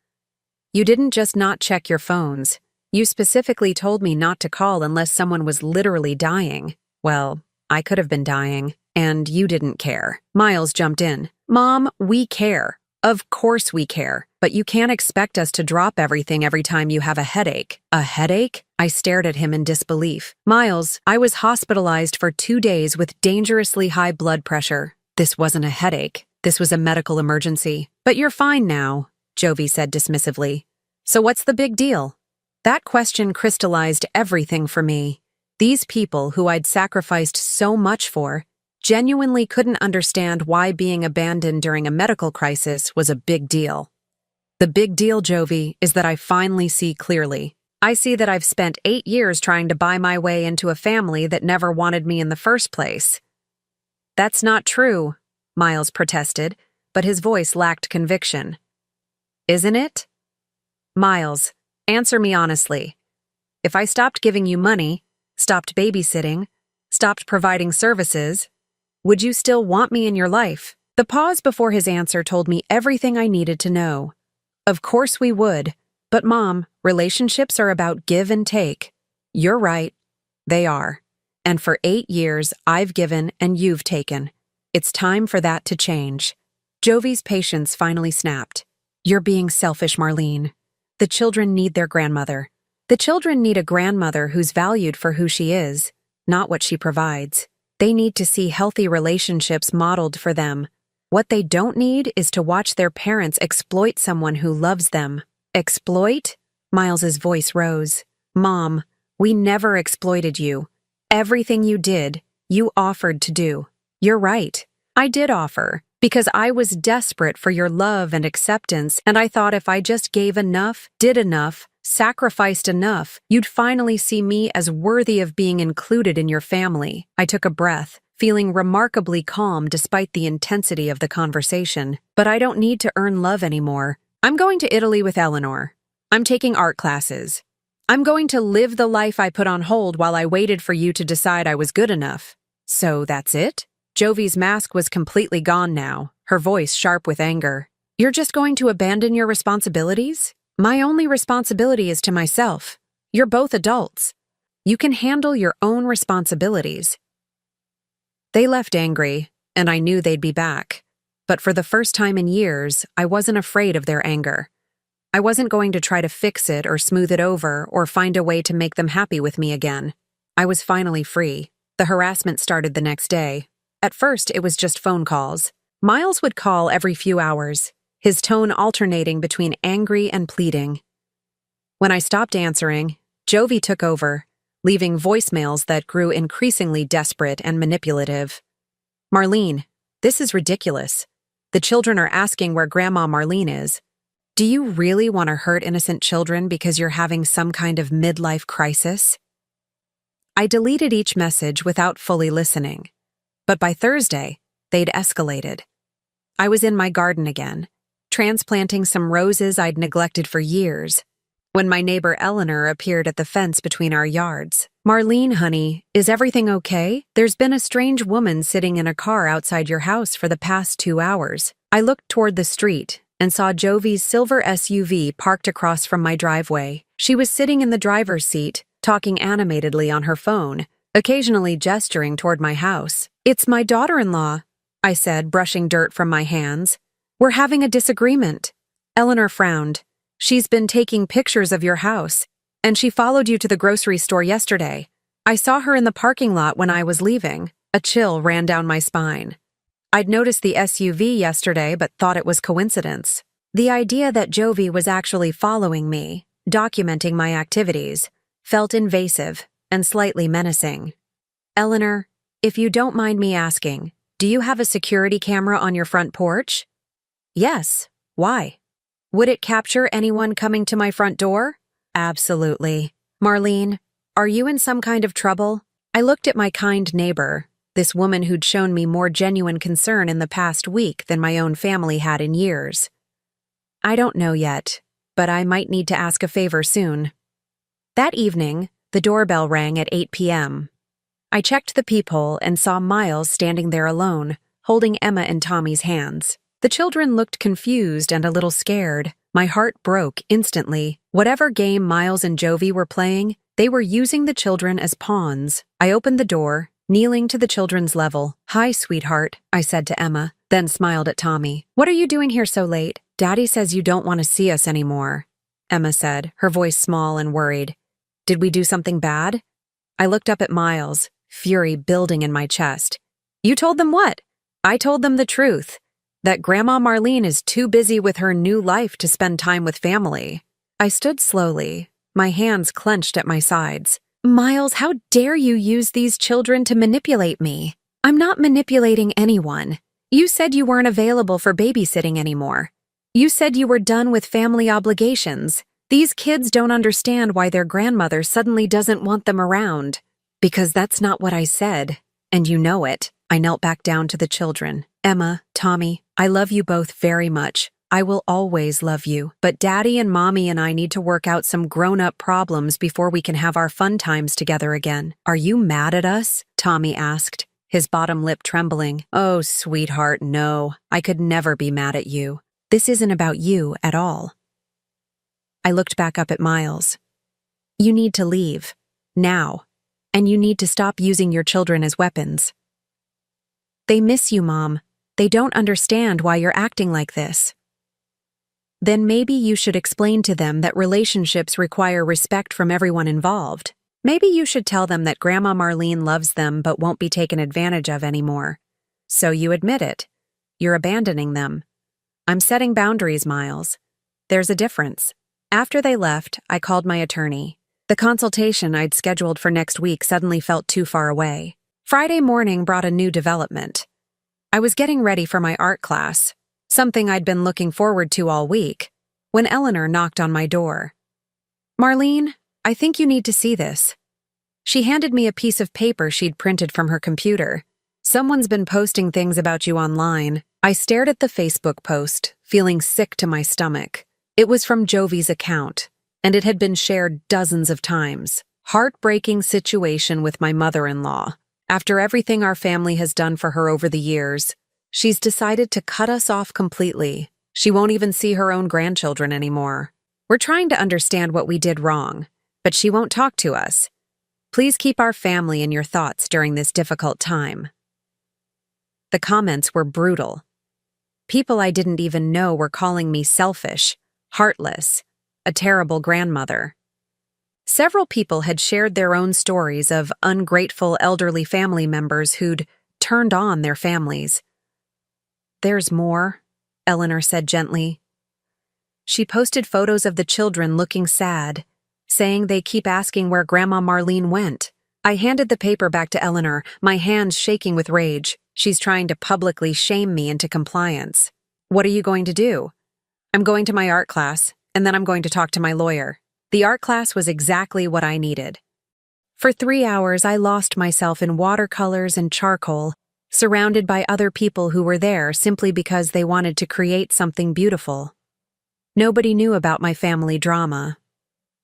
You didn't just not check your phones. You specifically told me not to call unless someone was literally dying. Well, I could have been dying, and you didn't care. Miles jumped in. Mom, we care. Of course we care. But you can't expect us to drop everything every time you have a headache. A headache? I stared at him in disbelief. Miles, I was hospitalized for 2 days with dangerously high blood pressure. This wasn't a headache. This was a medical emergency. But you're fine now, Jovi said dismissively. So what's the big deal? That question crystallized everything for me. These people who I'd sacrificed so much for genuinely couldn't understand why being abandoned during a medical crisis was a big deal. The big deal, Jovi, is that I finally see clearly. I see that I've spent 8 years trying to buy my way into a family that never wanted me in the first place. That's not true, Miles protested, but his voice lacked conviction. Isn't it? Miles, answer me honestly. If I stopped giving you money, stopped babysitting, stopped providing services, would you still want me in your life? The pause before his answer told me everything I needed to know. Of course we would. But Mom, relationships are about give and take. You're right. They are. And for 8 years, I've given and you've taken. It's time for that to change. Jovi's patience finally snapped. You're being selfish, Marlene. The children need their grandmother. The children need a grandmother who's valued for who she is, not what she provides. They need to see healthy relationships modeled for them. What they don't need is to watch their parents exploit someone who loves them. Exploit? Miles's voice rose. Mom, we never exploited you. Everything you did, you offered to do. You're right. I did offer, because I was desperate for your love and acceptance, and I thought if I just gave enough, did enough, sacrificed enough, you'd finally see me as worthy of being included in your family. I took a breath, feeling remarkably calm despite the intensity of the conversation. But I don't need to earn love anymore. I'm going to Italy with Eleanor. I'm taking art classes. I'm going to live the life I put on hold while I waited for you to decide I was good enough. So that's it? Jovi's mask was completely gone now, her voice sharp with anger. You're just going to abandon your responsibilities? My only responsibility is to myself. You're both adults. You can handle your own responsibilities. They left angry, and I knew they'd be back. But for the first time in years, I wasn't afraid of their anger. I wasn't going to try to fix it or smooth it over or find a way to make them happy with me again. I was finally free. The harassment started the next day. At first, it was just phone calls. Miles would call every few hours, his tone alternating between angry and pleading. When I stopped answering, Jovi took over, leaving voicemails that grew increasingly desperate and manipulative. Marlene, this is ridiculous. The children are asking where Grandma Marlene is. Do you really want to hurt innocent children because you're having some kind of midlife crisis? I deleted each message without fully listening. But by Thursday, they'd escalated. I was in my garden again, transplanting some roses I'd neglected for years, when my neighbor Eleanor appeared at the fence between our yards. Marlene, honey, is everything okay? There's been a strange woman sitting in a car outside your house for the past 2 hours. I looked toward the street and saw Jovi's silver SUV parked across from my driveway. She was sitting in the driver's seat, talking animatedly on her phone, occasionally gesturing toward my house. It's my daughter-in-law, I said, brushing dirt from my hands. We're having a disagreement. Eleanor frowned. She's been taking pictures of your house, and she followed you to the grocery store yesterday. I saw her in the parking lot when I was leaving. A chill ran down my spine. I'd noticed the SUV yesterday but thought it was coincidence. The idea that Jovi was actually following me, documenting my activities, felt invasive and slightly menacing. Eleanor, if you don't mind me asking, do you have a security camera on your front porch? Yes. Why? Would it capture anyone coming to my front door? Absolutely. Marlene, are you in some kind of trouble? I looked at my kind neighbor, this woman who'd shown me more genuine concern in the past week than my own family had in years. I don't know yet, but I might need to ask a favor soon. That evening, the doorbell rang at 8 p.m. I checked the peephole and saw Miles standing there alone, holding Emma and Tommy's hands. The children looked confused and a little scared. My heart broke instantly. Whatever game Miles and Jovi were playing, they were using the children as pawns. I opened the door, Kneeling to the children's level. "Hi, sweetheart," I said to Emma, then smiled at Tommy. "What are you doing here so late? Daddy says you don't want to see us anymore," Emma said, her voice small and worried. "Did we do something bad?" I looked up at Miles, fury building in my chest. "You told them what?" "I told them the truth. That Grandma Marlene is too busy with her new life to spend time with family." I stood slowly, my hands clenched at my sides. "Miles, how dare you use these children to manipulate me? I'm not manipulating anyone. You said you weren't available for babysitting anymore. You said you were done with family obligations. These kids don't understand why their grandmother suddenly doesn't want them around." "Because that's not what I said, and you know it." I knelt back down to the children. "Emma, Tommy, I love you both very much. I will always love you. But Daddy and Mommy and I need to work out some grown-up problems before we can have our fun times together again." "Are you mad at us?" Tommy asked, his bottom lip trembling. "Oh, sweetheart, no. I could never be mad at you. This isn't about you at all." I looked back up at Miles. "You need to leave. Now. And you need to stop using your children as weapons." "They miss you, Mom. They don't understand why you're acting like this." "Then maybe you should explain to them that relationships require respect from everyone involved. Maybe you should tell them that Grandma Marlene loves them but won't be taken advantage of anymore. So you admit it. You're abandoning them. I'm setting boundaries, Miles. There's a difference." After they left, I called my attorney. The consultation I'd scheduled for next week suddenly felt too far away. Friday morning brought a new development. I was getting ready for my art class, something I'd been looking forward to all week, when Eleanor knocked on my door. "Marlene, I think you need to see this." She handed me a piece of paper she'd printed from her computer. "Someone's been posting things about you online." I stared at the Facebook post, feeling sick to my stomach. It was from Jovi's account, and it had been shared dozens of times. "Heartbreaking situation with my mother-in-law. After everything our family has done for her over the years, she's decided to cut us off completely. She won't even see her own grandchildren anymore. We're trying to understand what we did wrong, but she won't talk to us. Please keep our family in your thoughts during this difficult time." The comments were brutal. People I didn't even know were calling me selfish, heartless, a terrible grandmother. Several people had shared their own stories of ungrateful elderly family members who'd turned on their families. "There's more," Eleanor said gently. She posted photos of the children looking sad, saying they keep asking where Grandma Marlene went. I handed the paper back to Eleanor, my hands shaking with rage. She's trying to publicly shame me into compliance. "What are you going to do?" "I'm going to my art class, and then I'm going to talk to my lawyer." The art class was exactly what I needed. For 3 hours, I lost myself in watercolors and charcoal, surrounded by other people who were there simply because they wanted to create something beautiful. Nobody knew about my family drama.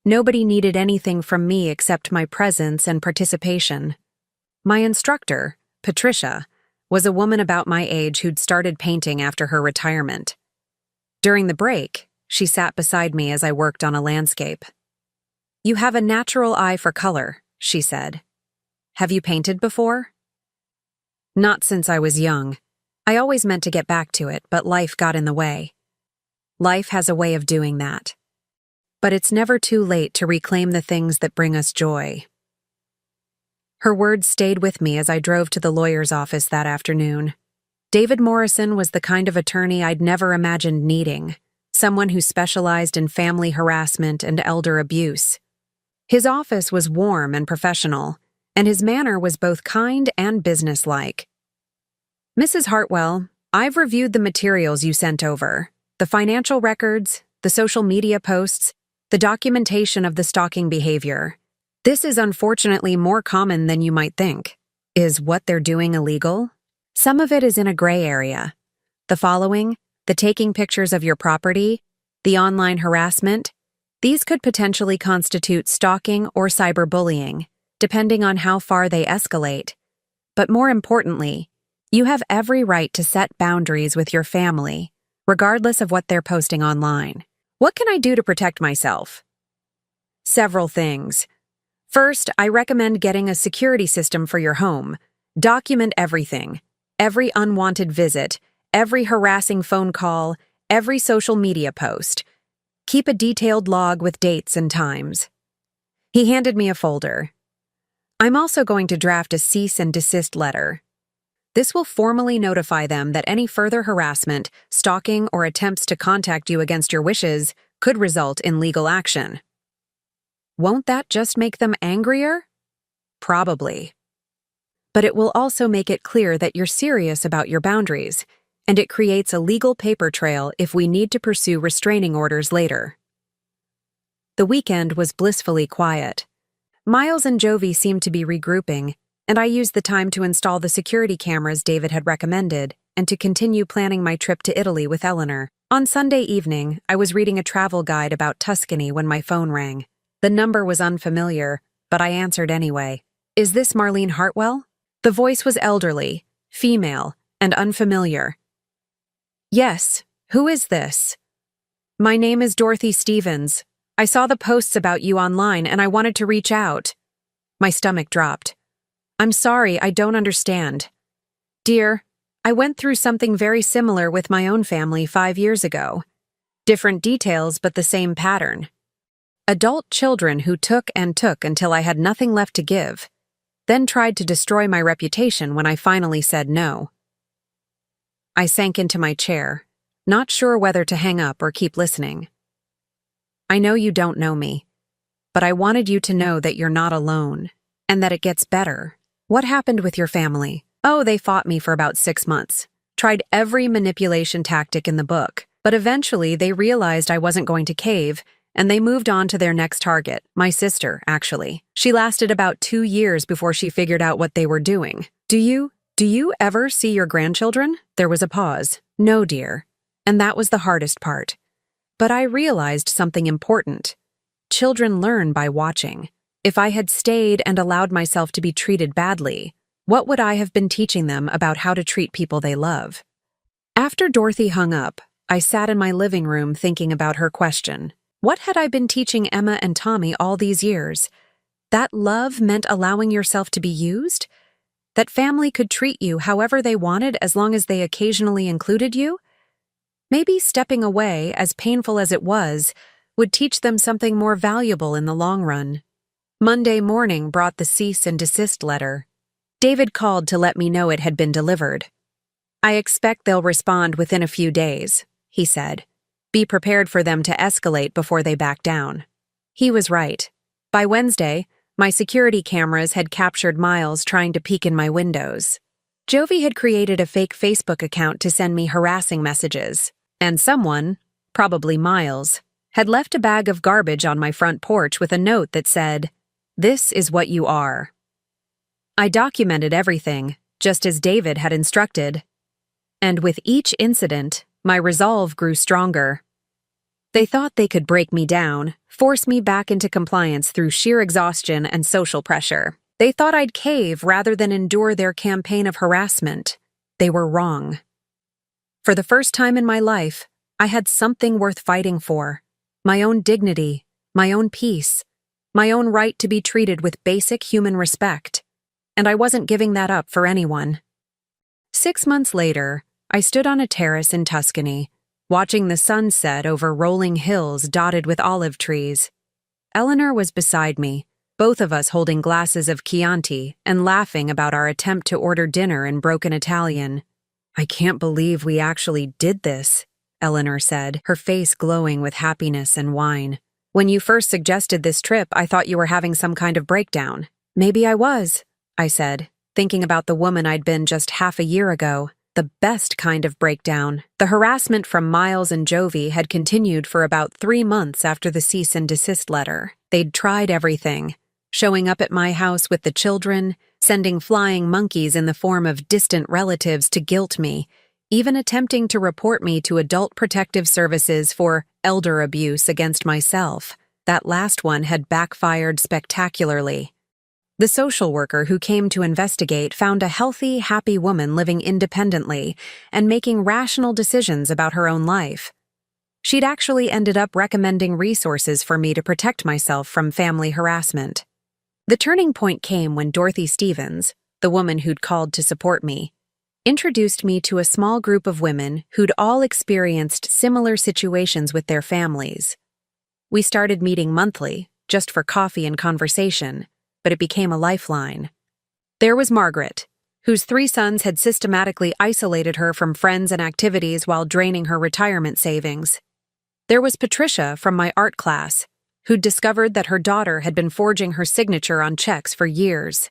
Nobody needed anything from me except my presence and participation. My instructor, Patricia, was a woman about my age who'd started painting after her retirement. During the break, she sat beside me as I worked on a landscape. "You have a natural eye for color," she said. "Have you painted before?" "Not since I was young. I always meant to get back to it, but life got in the way." Life has a way of doing that. But it's never too late to reclaim the things that bring us joy. Her words stayed with me as I drove to the lawyer's office that afternoon. David Morrison was the kind of attorney I'd never imagined needing, someone who specialized in family harassment and elder abuse. His office was warm and professional, and his manner was both kind and businesslike. "Mrs. Hartwell, I've reviewed the materials you sent over, the financial records, the social media posts, the documentation of the stalking behavior. This is unfortunately more common than you might think. Is what they're doing illegal? Some of it is in a gray area. The following, the taking pictures of your property, the online harassment, these could potentially constitute stalking or cyberbullying, depending on how far they escalate. But more importantly, you have every right to set boundaries with your family, regardless of what they're posting online. What can I do to protect myself?" Several things. First, I recommend getting a security system for your home. Document everything. Every unwanted visit, every harassing phone call, every social media post. Keep a detailed log with dates and times. He handed me a folder. I'm also going to draft a cease and desist letter. This will formally notify them that any further harassment, stalking, or attempts to contact you against your wishes could result in legal action. Won't that just make them angrier? Probably. But it will also make it clear that you're serious about your boundaries, and it creates a legal paper trail if we need to pursue restraining orders later. The weekend was blissfully quiet. Miles and Jovi seemed to be regrouping, and I used the time to install the security cameras David had recommended and to continue planning my trip to Italy with Eleanor. On Sunday evening, I was reading a travel guide about Tuscany when my phone rang. The number was unfamiliar, but I answered anyway. Is this Marlene Hartwell? The voice was elderly, female, and unfamiliar. Yes, who is this? My name is Dorothy Stevens. I saw the posts about you online and I wanted to reach out. My stomach dropped. I'm sorry, I don't understand. Dear, I went through something very similar with my own family 5 years ago. Different details, but the same pattern. Adult children who took and took until I had nothing left to give, then tried to destroy my reputation when I finally said no. I sank into my chair, not sure whether to hang up or keep listening. I know you don't know me, but I wanted you to know that you're not alone, and that it gets better. What happened with your family? Oh, they fought me for about 6 months. Tried every manipulation tactic in the book, but eventually they realized I wasn't going to cave, and they moved on to their next target, my sister, actually. She lasted about 2 years before she figured out what they were doing. Do you ever see your grandchildren? There was a pause. No, dear. And that was the hardest part. But I realized something important. Children learn by watching. If I had stayed and allowed myself to be treated badly, what would I have been teaching them about how to treat people they love? After Dorothy hung up, I sat in my living room thinking about her question. What had I been teaching Emma and Tommy all these years? That love meant allowing yourself to be used? That family could treat you however they wanted as long as they occasionally included you? Maybe stepping away, as painful as it was, would teach them something more valuable in the long run. Monday morning brought the cease and desist letter. David called to let me know it had been delivered. I expect they'll respond within a few days, he said. Be prepared for them to escalate before they back down. He was right. By Wednesday, my security cameras had captured Miles trying to peek in my windows. Jovi had created a fake Facebook account to send me harassing messages. And someone, probably Miles, had left a bag of garbage on my front porch with a note that said, "This is what you are." I documented everything, just as David had instructed. And with each incident, my resolve grew stronger. They thought they could break me down, force me back into compliance through sheer exhaustion and social pressure. They thought I'd cave rather than endure their campaign of harassment. They were wrong. For the first time in my life, I had something worth fighting for. My own dignity, my own peace, my own right to be treated with basic human respect. And I wasn't giving that up for anyone. 6 months later, I stood on a terrace in Tuscany, watching the sun set over rolling hills dotted with olive trees. Eleanor was beside me, both of us holding glasses of Chianti and laughing about our attempt to order dinner in broken Italian. I can't believe we actually did this, Eleanor said, her face glowing with happiness and wine. When you first suggested this trip, I thought you were having some kind of breakdown. Maybe I was, I said, thinking about the woman I'd been just half a year ago. The best kind of breakdown. The harassment from Miles and Jovi had continued for about 3 months after the cease and desist letter. They'd tried everything. Showing up at my house with the children, sending flying monkeys in the form of distant relatives to guilt me, even attempting to report me to Adult Protective Services for elder abuse against myself. That last one had backfired spectacularly. The social worker who came to investigate found a healthy, happy woman living independently and making rational decisions about her own life. She'd actually ended up recommending resources for me to protect myself from family harassment. The turning point came when Dorothy Stevens, the woman who'd called to support me, introduced me to a small group of women who'd all experienced similar situations with their families. We started meeting monthly, just for coffee and conversation, but it became a lifeline. There was Margaret, whose 3 sons had systematically isolated her from friends and activities while draining her retirement savings. There was Patricia from my art class, who'd discovered that her daughter had been forging her signature on checks for years.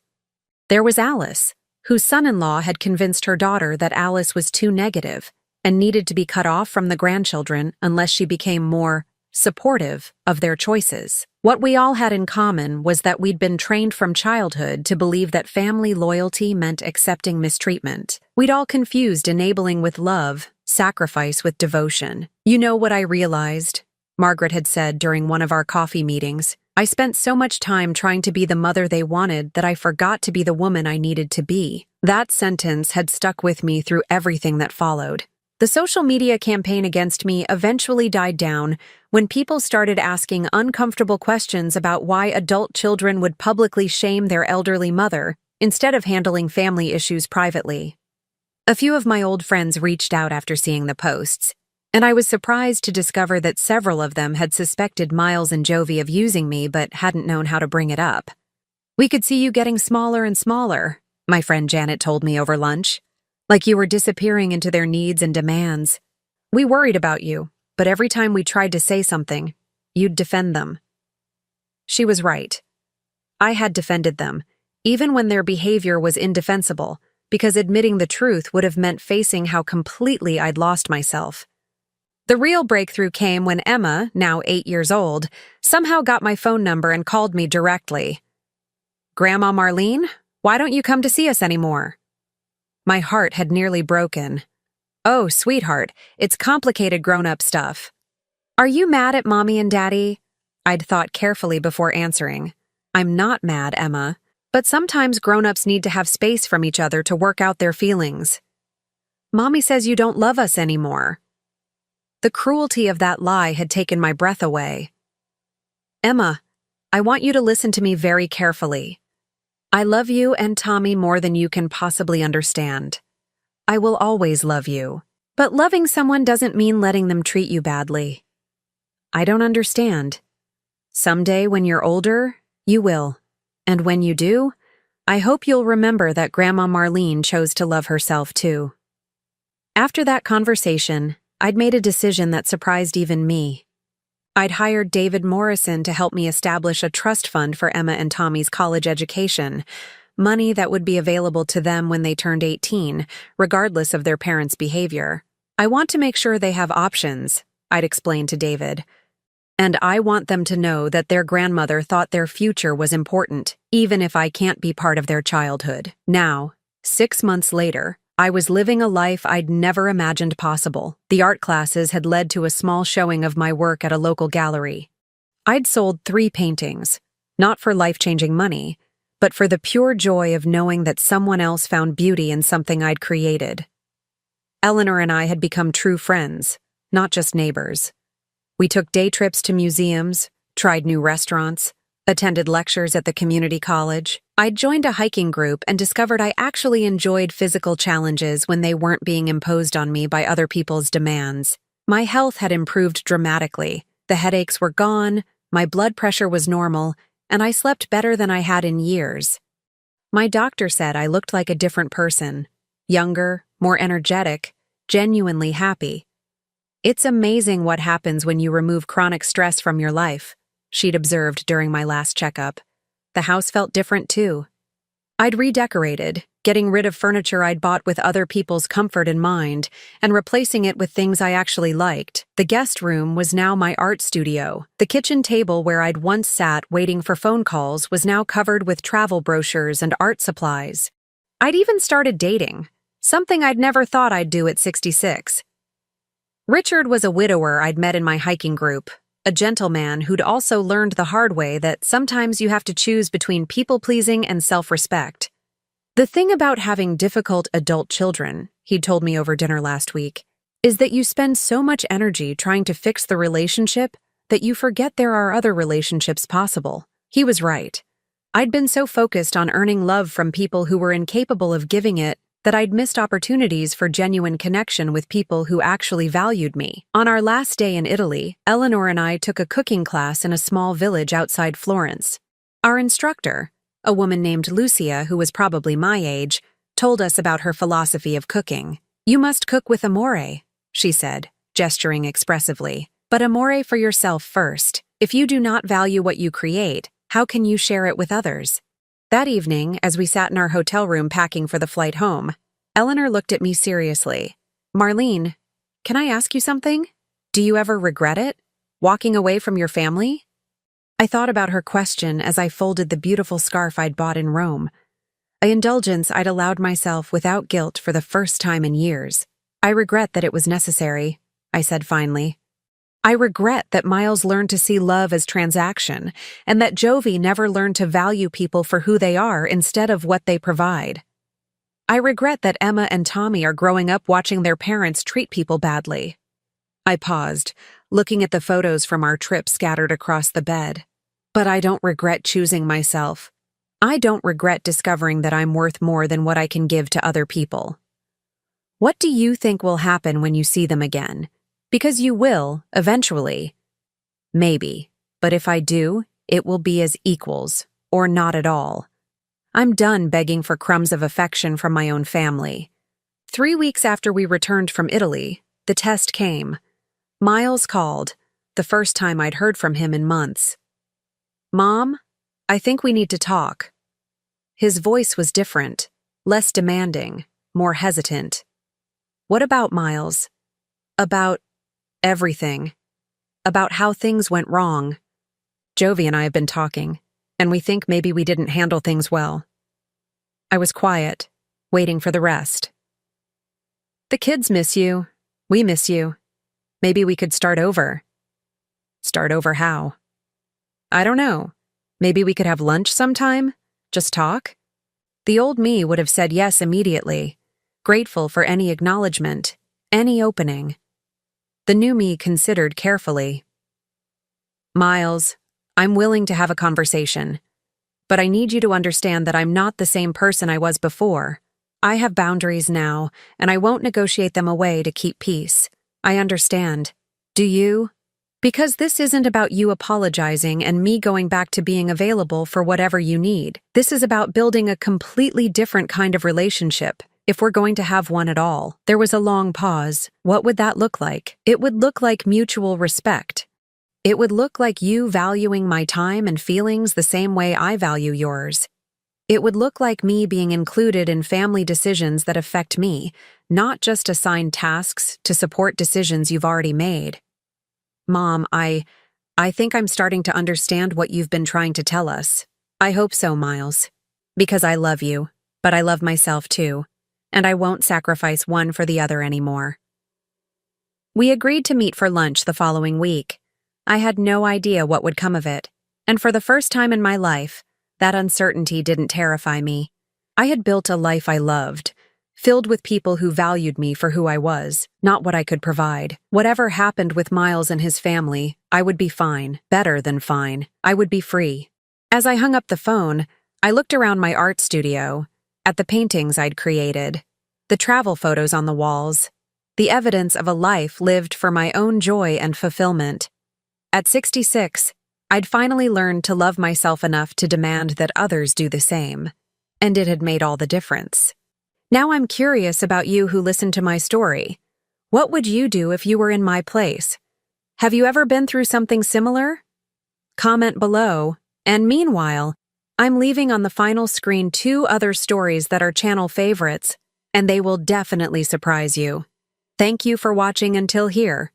There was Alice, whose son-in-law had convinced her daughter that Alice was too negative and needed to be cut off from the grandchildren unless she became more supportive of their choices. What we all had in common was that we'd been trained from childhood to believe that family loyalty meant accepting mistreatment. We'd all confused enabling with love, sacrifice with devotion. "You know what I realized?" Margaret had said during one of our coffee meetings. "I spent so much time trying to be the mother they wanted that I forgot to be the woman I needed to be." That sentence had stuck with me through everything that followed. The social media campaign against me eventually died down when people started asking uncomfortable questions about why adult children would publicly shame their elderly mother instead of handling family issues privately. A few of my old friends reached out after seeing the posts, and I was surprised to discover that several of them had suspected Miles and Jovi of using me but hadn't known how to bring it up. "We could see you getting smaller and smaller," my friend Janet told me over lunch. "Like you were disappearing into their needs and demands. We worried about you, but every time we tried to say something, you'd defend them." She was right. I had defended them, even when their behavior was indefensible, because admitting the truth would have meant facing how completely I'd lost myself. The real breakthrough came when Emma, now 8 years old, somehow got my phone number and called me directly. "Grandma Marlene, why don't you come to see us anymore?" My heart had nearly broken. "Oh, sweetheart, it's complicated grown-up stuff." "Are you mad at Mommy and Daddy?" I'd thought carefully before answering. "I'm not mad, Emma, but sometimes grown-ups need to have space from each other to work out their feelings." "Mommy says you don't love us anymore." The cruelty of that lie had taken my breath away. "Emma, I want you to listen to me very carefully. I love you and Tommy more than you can possibly understand. I will always love you. But loving someone doesn't mean letting them treat you badly." "I don't understand." "Someday when you're older, you will. And when you do, I hope you'll remember that Grandma Marlene chose to love herself too." After that conversation, I'd made a decision that surprised even me. I'd hired David Morrison to help me establish a trust fund for Emma and Tommy's college education, money that would be available to them when they turned 18, regardless of their parents' behavior. "I want to make sure they have options," I'd explained to David. "And I want them to know that their grandmother thought their future was important, even if I can't be part of their childhood." Now, 6 months later, I was living a life I'd never imagined possible. The art classes had led to a small showing of my work at a local gallery. I'd sold 3 paintings, not for life-changing money, but for the pure joy of knowing that someone else found beauty in something I'd created. Eleanor and I had become true friends, not just neighbors. We took day trips to museums, tried new restaurants, attended lectures at the community college. I'd joined a hiking group and discovered I actually enjoyed physical challenges when they weren't being imposed on me by other people's demands. My health had improved dramatically. The headaches were gone, my blood pressure was normal, and I slept better than I had in years. My doctor said I looked like a different person, younger, more energetic, genuinely happy. "It's amazing what happens when you remove chronic stress from your life," she'd observed during my last checkup. The house felt different too. I'd redecorated, getting rid of furniture I'd bought with other people's comfort in mind, and replacing it with things I actually liked. The guest room was now my art studio. The kitchen table where I'd once sat waiting for phone calls was now covered with travel brochures and art supplies. I'd even started dating, something I'd never thought I'd do at 66. Richard was a widower I'd met in my hiking group, a gentleman who'd also learned the hard way that sometimes you have to choose between people-pleasing and self-respect. "The thing about having difficult adult children," he'd told me over dinner last week, "is that you spend so much energy trying to fix the relationship that you forget there are other relationships possible." He was right. I'd been so focused on earning love from people who were incapable of giving it that I'd missed opportunities for genuine connection with people who actually valued me. On our last day in Italy, Eleanor and I took a cooking class in a small village outside Florence. Our instructor, a woman named Lucia who was probably my age, told us about her philosophy of cooking. "You must cook with amore," she said, gesturing expressively. "But amore for yourself first. If you do not value what you create, how can you share it with others?" That evening, as we sat in our hotel room packing for the flight home, Eleanor looked at me seriously. "Marlene, can I ask you something? Do you ever regret it? Walking away from your family?" I thought about her question as I folded the beautiful scarf I'd bought in Rome. An indulgence I'd allowed myself without guilt for the first time in years. "I regret that it was necessary," I said finally. "I regret that Miles learned to see love as transaction, and that Jovi never learned to value people for who they are instead of what they provide. I regret that Emma and Tommy are growing up watching their parents treat people badly." I paused, looking at the photos from our trip scattered across the bed. "But I don't regret choosing myself. I don't regret discovering that I'm worth more than what I can give to other people." "What do you think will happen when you see them again? Because you will, eventually." "Maybe, but if I do, it will be as equals, or not at all. I'm done begging for crumbs of affection from my own family." 3 weeks after we returned from Italy, the test came. Miles called, the first time I'd heard from him in months. "Mom, I think we need to talk." His voice was different, less demanding, more hesitant. "What about, Miles?" "About everything. About how things went wrong. Jovi and I have been talking, and we think maybe we didn't handle things well." I was quiet, waiting for the rest. "The kids miss you. We miss you. Maybe we could start over." "Start over how?" "I don't know. Maybe we could have lunch sometime? Just talk?" The old me would have said yes immediately, grateful for any acknowledgement, any opening. The new me considered carefully. "Miles, I'm willing to have a conversation, but I need you to understand that I'm not the same person I was before. I have boundaries now, and I won't negotiate them away to keep peace. I understand. Do you? Because this isn't about you apologizing and me going back to being available for whatever you need. This is about building a completely different kind of relationship, if we're going to have one at all." There was a long pause. What would that look like? It would look like mutual respect. It would look like you valuing my time and feelings the same way I value yours. It would look like me being included in family decisions that affect me, not just assigned tasks to support decisions you've already made. "Mom, I think I'm starting to understand what you've been trying to tell us." "I hope so, Miles. Because I love you, but I love myself too, and I won't sacrifice one for the other anymore." We agreed to meet for lunch the following week. I had no idea what would come of it, and for the first time in my life, that uncertainty didn't terrify me. I had built a life I loved, filled with people who valued me for who I was, not what I could provide. Whatever happened with Miles and his family, I would be fine, better than fine. I would be free. As I hung up the phone, I looked around my art studio, at the paintings I'd created, the travel photos on the walls, the evidence of a life lived for my own joy and fulfillment. At 66, I'd finally learned to love myself enough to demand that others do the same, and it had made all the difference. Now I'm curious about you who listened to my story. What would you do if you were in my place? Have you ever been through something similar? Comment below, and meanwhile, I'm leaving on the final screen 2 other stories that are channel favorites, and they will definitely surprise you. Thank you for watching until here.